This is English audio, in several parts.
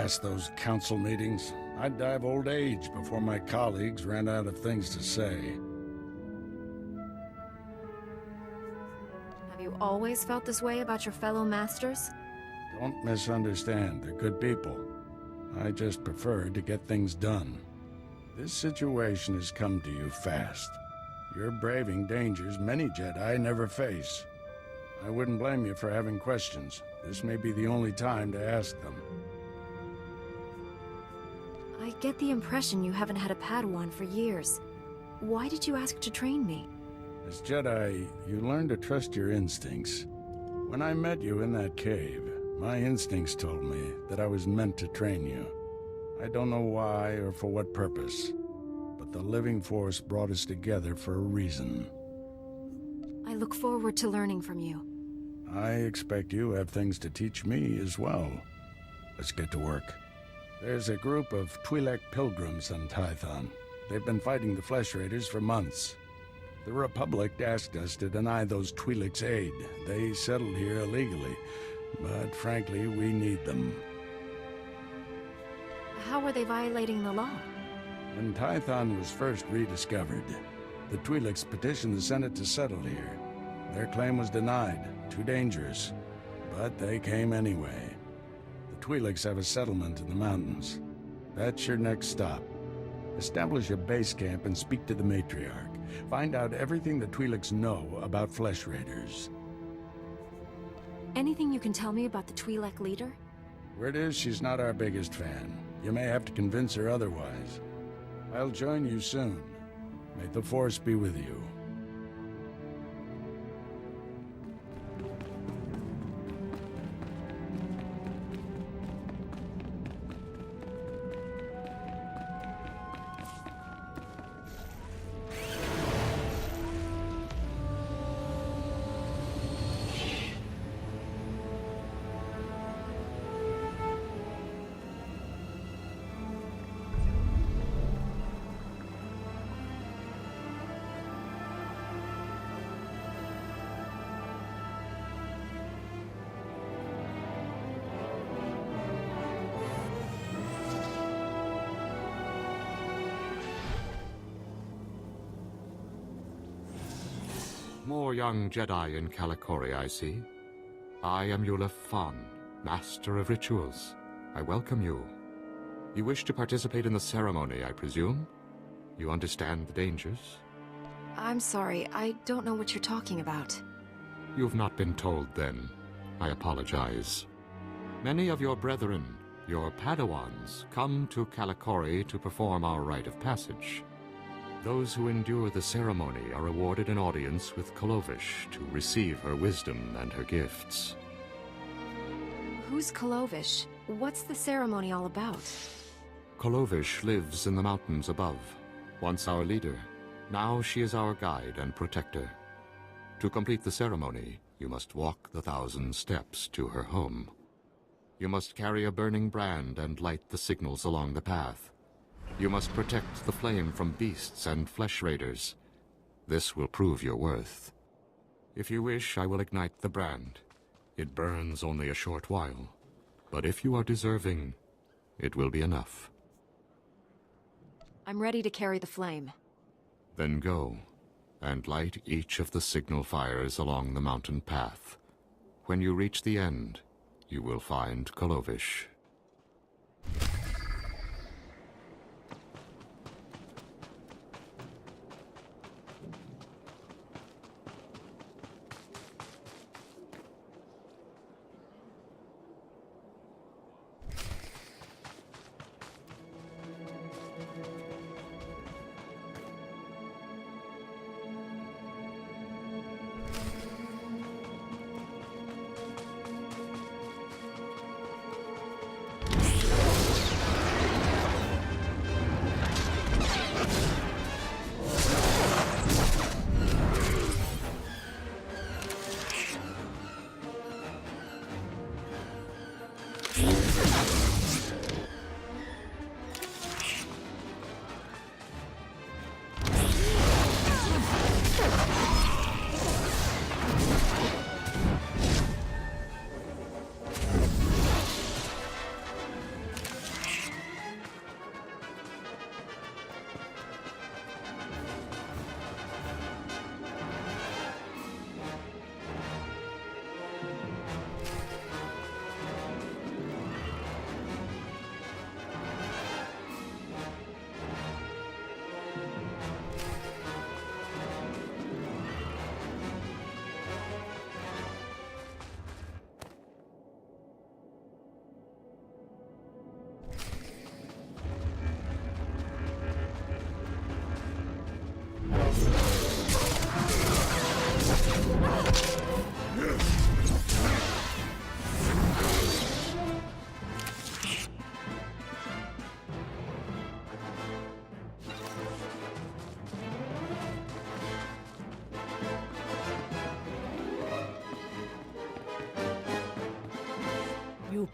past those council meetings. I'd die of old age before my colleagues ran out of things to say. Have you always felt this way about your fellow masters? Don't misunderstand, they're good people. I just prefer to get things done. This situation has come to you fast. You're braving dangers many Jedi never face. I wouldn't blame you for having questions. This may be the only time to ask them. I get the impression you haven't had a Padawan for years. Why did you ask to train me? As Jedi, you learn to trust your instincts. When I met you in that cave, my instincts told me that I was meant to train you. I don't know why or for what purpose, but the living force brought us together for a reason. I look forward to learning from you. I expect you have things to teach me as well. Let's get to work. There's a group of Twi'lek pilgrims on Tython. They've been fighting the Flesh Raiders for months. The Republic asked us to deny those Twi'lek's aid. They settled here illegally, but frankly, we need them. How are they violating the law? When Tython was first rediscovered, the Twi'leks petitioned the Senate to settle here. Their claim was denied, too dangerous, but they came anyway. The Twi'leks have a settlement in the mountains. That's your next stop. Establish a base camp and speak to the matriarch. Find out everything the Twi'leks know about Flesh Raiders. Anything you can tell me about the Twi'lek leader? Word is she's not our biggest fan. You may have to convince her otherwise. I'll join you soon. May the Force be with you. More young Jedi in Kalikori, I see. I am Yulef Fan, Master of Rituals. I welcome you. You wish to participate in the ceremony, I presume? You understand the dangers? I'm sorry, I don't know what you're talking about. You've not been told, then. I apologize. Many of your brethren, your Padawans, come to Kalikori to perform our rite of passage. Those who endure the ceremony are awarded an audience with Kolovish to receive her wisdom and her gifts. Who's Kolovish? What's the ceremony all about? Kolovish lives in the mountains above. Once our leader, now she is our guide and protector. To complete the ceremony, you must walk the 1,000 steps to her home. You must carry a burning brand and light the signals along the path. You must protect the flame from beasts and flesh raiders. This will prove your worth. If you wish, I will ignite the brand. It burns only a short while, but if you are deserving, it will be enough. I'm ready to carry the flame. Then go, and light each of the signal fires along the mountain path. When you reach the end, you will find Kolovish.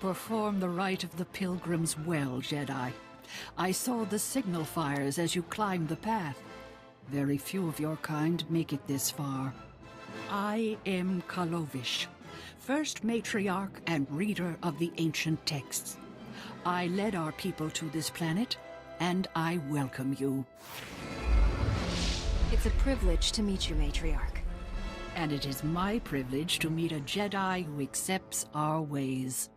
perform the rite of the pilgrims well, Jedi. I saw the signal fires as you climbed the path. Very few of your kind make it this far. I am Kalovish, first matriarch and reader of the ancient texts. I led our people to this planet, and I welcome you. It's a privilege to meet you, Matriarch. And it is my privilege to meet a Jedi who accepts our ways.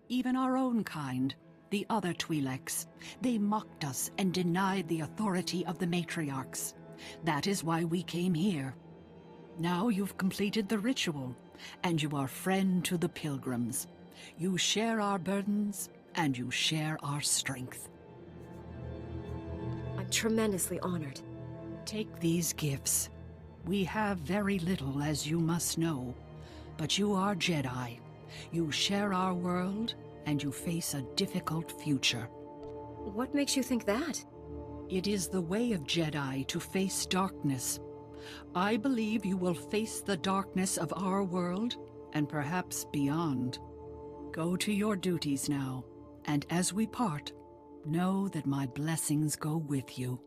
Even our own kind, the other Twi'leks, they mocked us and denied the authority of the matriarchs. That is why we came here. Now you've completed the ritual, and you are friend to the pilgrims. You share our burdens, and you share our strength. I'm tremendously honored. Take these gifts. We have very little, as you must know, but you are Jedi. You share our world, and you face a difficult future. What makes you think that? It is the way of Jedi to face darkness. I believe you will face the darkness of our world, and perhaps beyond. Go to your duties now, and as we part, know that my blessings go with you.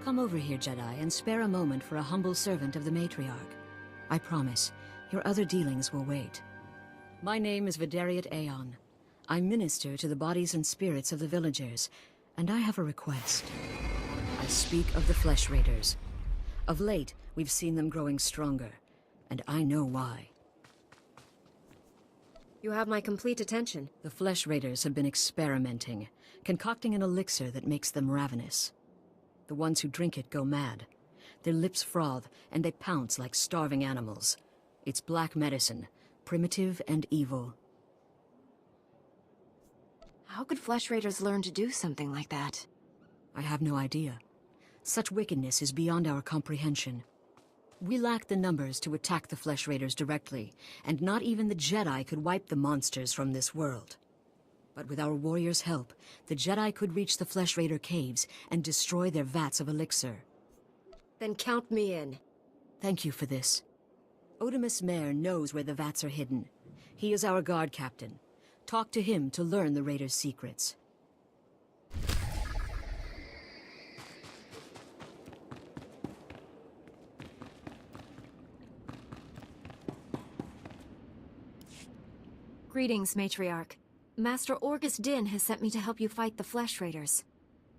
Come over here, Jedi, and spare a moment for a humble servant of the Matriarch. I promise, your other dealings will wait. My name is Vidariat Aeon. I minister to the bodies and spirits of the villagers, and I have a request. I speak of the Flesh Raiders. Of late, we've seen them growing stronger, and I know why. You have my complete attention. The Flesh Raiders have been experimenting, concocting an elixir that makes them ravenous. The ones who drink it go mad. Their lips froth, and they pounce like starving animals. It's black medicine, primitive and evil. How could Flesh Raiders learn to do something like that? I have no idea. Such wickedness is beyond our comprehension. We lack the numbers to attack the Flesh Raiders directly, and not even the Jedi could wipe the monsters from this world. But with our warriors' help, the Jedi could reach the Flesh Raider caves and destroy their vats of elixir. Then count me in. Thank you for this. Otimus Mare knows where the vats are hidden. He is our guard captain. Talk to him to learn the Raiders' secrets. Greetings, Matriarch. Master Orgus Din has sent me to help you fight the Flesh Raiders.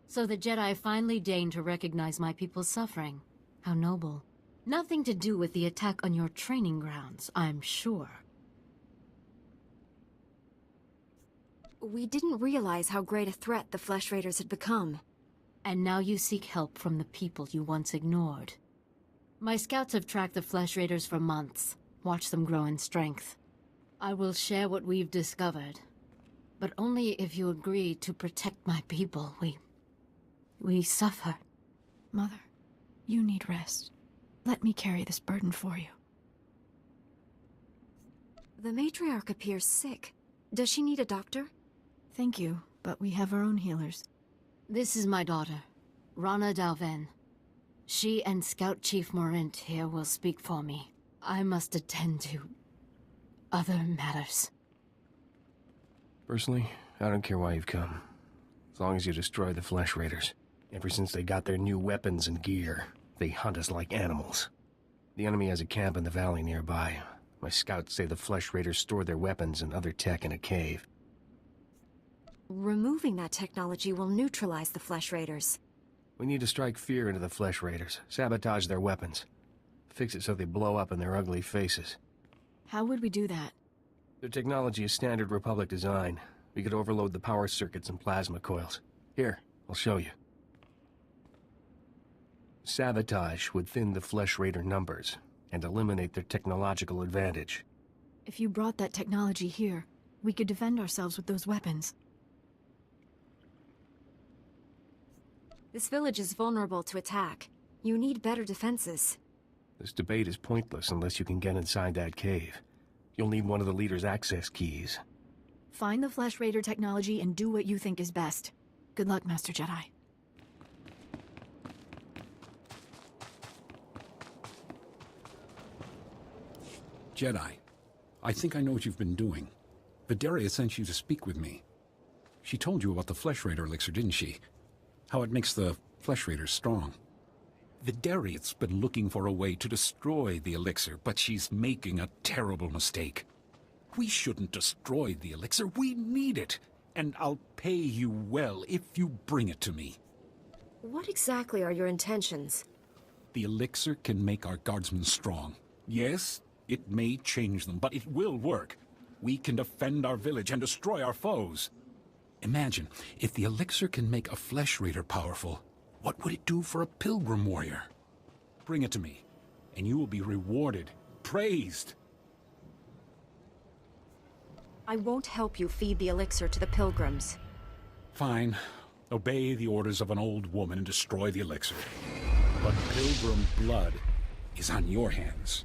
So the Jedi finally deigned to recognize my people's suffering. How noble. Nothing to do with the attack on your training grounds, I'm sure. We didn't realize how great a threat the Flesh Raiders had become. And now you seek help from the people you once ignored. My scouts have tracked the Flesh Raiders for months, watched them grow in strength. I will share what we've discovered. But only if you agree to protect my people. We suffer. Mother, you need rest. Let me carry this burden for you. The Matriarch appears sick. Does she need a doctor? Thank you, but we have our own healers. This is my daughter, Rana Dalven. She and Scout Chief Morint here will speak for me. I must attend to other matters. Personally, I don't care why you've come. As long as you destroy the Flesh Raiders. Ever since they got their new weapons and gear, they hunt us like animals. The enemy has a camp in the valley nearby. My scouts say the Flesh Raiders store their weapons and other tech in a cave. Removing that technology will neutralize the Flesh Raiders. We need to strike fear into the Flesh Raiders, sabotage their weapons. Fix it so they blow up in their ugly faces. How would we do that? Their technology is standard Republic design. We could overload the power circuits and plasma coils. Here, I'll show you. Sabotage would thin the Flesh Raider numbers and eliminate their technological advantage. If you brought that technology here, we could defend ourselves with those weapons. This village is vulnerable to attack. You need better defenses. This debate is pointless unless you can get inside that cave. You'll need one of the leader's access keys. Find the Flesh Raider technology and do what you think is best. Good luck, Master Jedi. Jedi, I think I know what you've been doing. Vidaria sent you to speak with me. She told you about the Flesh Raider elixir, didn't she? How it makes the Flesh Raiders strong. Vidaria's been looking for a way to destroy the elixir, but she's making a terrible mistake. We shouldn't destroy the elixir, we need it. And I'll pay you well if you bring it to me. What exactly are your intentions? The elixir can make our guardsmen strong. Yes, it may change them, but it will work. We can defend our village and destroy our foes. Imagine, if the elixir can make a Flesh Raider powerful, what would it do for a pilgrim warrior? Bring it to me, and you will be rewarded, praised. I won't help you feed the elixir to the pilgrims. Fine. Obey the orders of an old woman and destroy the elixir. But pilgrim blood is on your hands.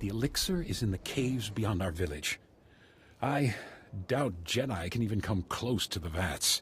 The elixir is in the caves beyond our village. I doubt Jedi can even come close to the vats.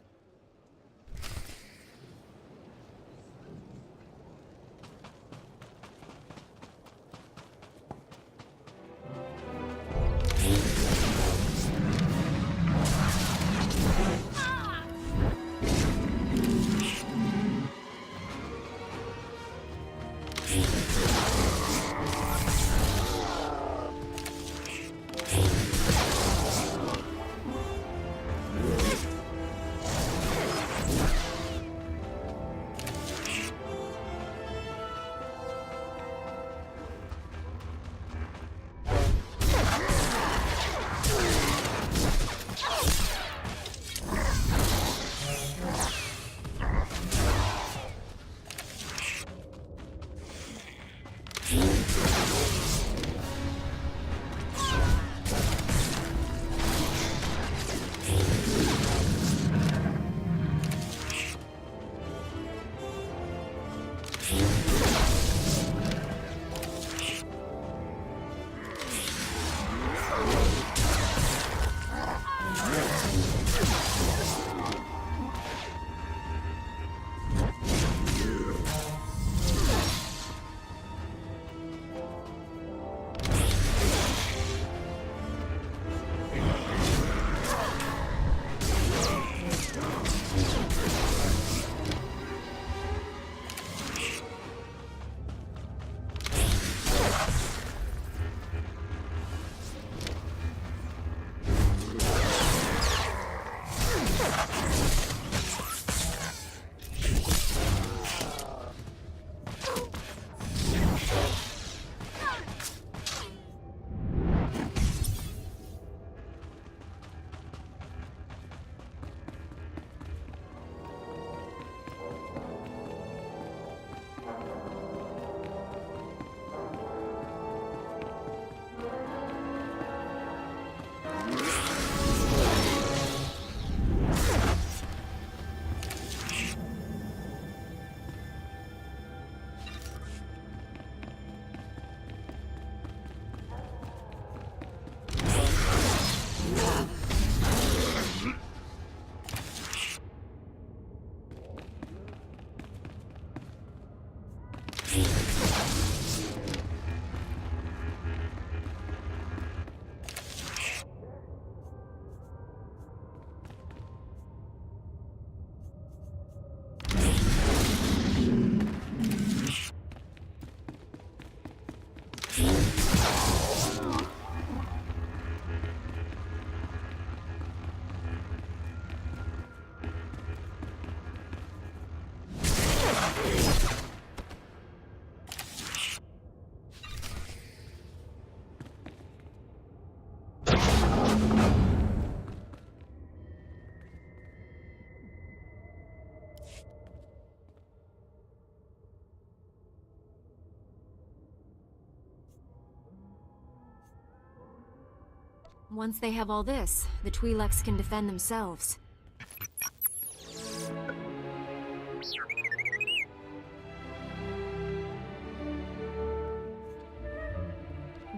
Once they have all this, the Twi'leks can defend themselves.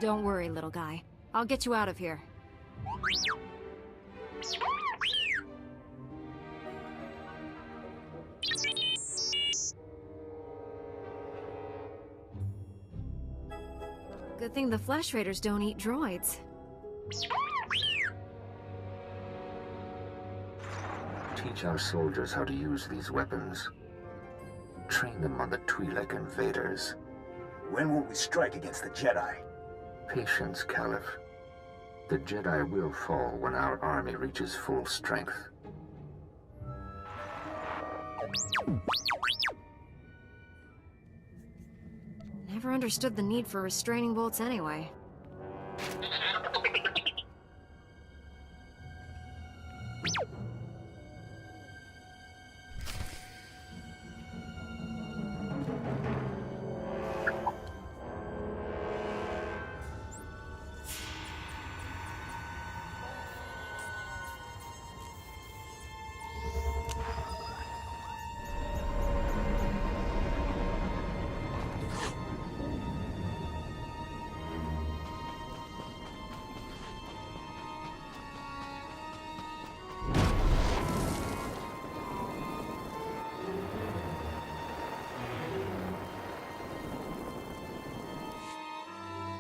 Don't worry, little guy. I'll get you out of here. Good thing the Flesh Raiders don't eat droids. Teach our soldiers how to use these weapons. Train them on the Twi'lek invaders. When will we strike against the Jedi? Patience, Caliph. The Jedi will fall when our army reaches full strength. Never understood the need for restraining bolts anyway.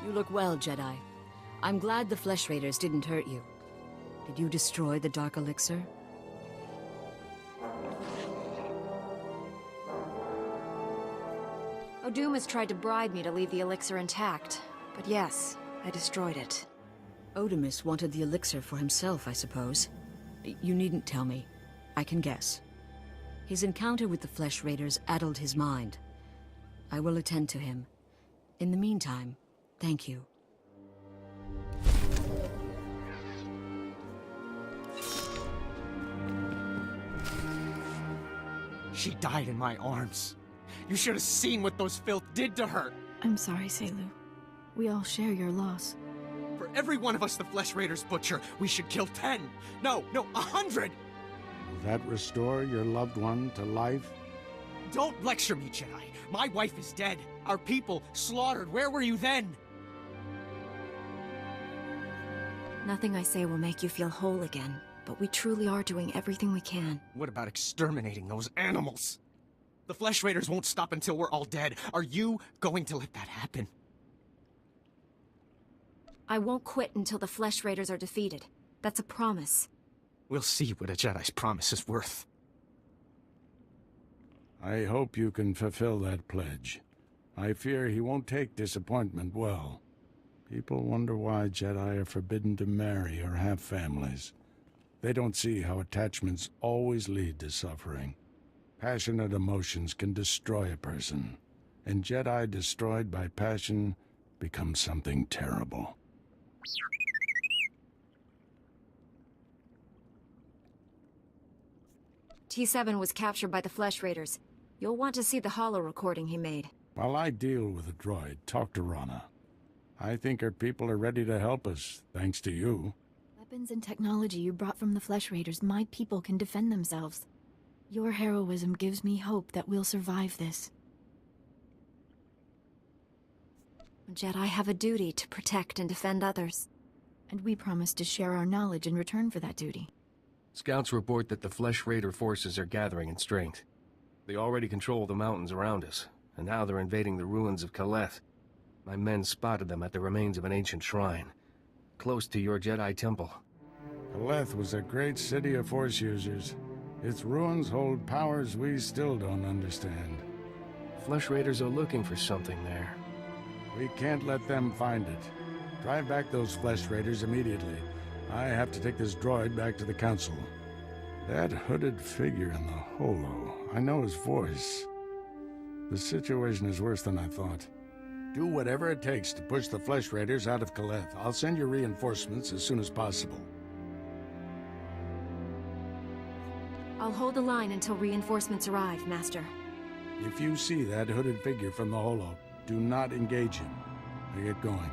You look well, Jedi. I'm glad the Flesh Raiders didn't hurt you. Did you destroy the Dark Elixir? Oduma's tried to bribe me to leave the elixir intact, but yes, I destroyed it. Odumus wanted the elixir for himself, I suppose. You needn't tell me. I can guess. His encounter with the Flesh Raiders addled his mind. I will attend to him. In the meantime, thank you. She died in my arms. You should have seen what those filth did to her. I'm sorry, Selu. We all share your loss. For every one of us the Flesh Raiders butcher, we should kill 10. No, 100! Will that restore your loved one to life? Don't lecture me, Jedi. My wife is dead. Our people slaughtered. Where were you then? Nothing I say will make you feel whole again, but we truly are doing everything we can. What about exterminating those animals? The Flesh Raiders won't stop until we're all dead. Are you going to let that happen? I won't quit until the Flesh Raiders are defeated. That's a promise. We'll see what a Jedi's promise is worth. I hope you can fulfill that pledge. I fear he won't take disappointment well. People wonder why Jedi are forbidden to marry or have families. They don't see how attachments always lead to suffering. Passionate emotions can destroy a person, and Jedi destroyed by passion become something terrible. T7 was captured by the Flesh Raiders. You'll want to see the holo recording he made. While I deal with the droid, talk to Rana. I think her people are ready to help us, thanks to you. Weapons and technology you brought from the Flesh Raiders, my people can defend themselves. Your heroism gives me hope that we'll survive this. Jedi have a duty to protect and defend others. And we promise to share our knowledge in return for that duty. Scouts report that the Flesh Raider forces are gathering in strength. They already control the mountains around us, and now they're invading the ruins of Kaleth. My men spotted them at the remains of an ancient shrine, close to your Jedi temple. Kaleth was a great city of Force users. Its ruins hold powers we still don't understand. Flesh Raiders are looking for something there. We can't let them find it. Drive back those Flesh Raiders immediately. I have to take this droid back to the Council. That hooded figure in the holo, I know his voice. The situation is worse than I thought. Do whatever it takes to push the Flesh Raiders out of Kaleth. I'll send you reinforcements as soon as possible. I'll hold the line until reinforcements arrive, Master. If you see that hooded figure from the holo, do not engage him. I get going.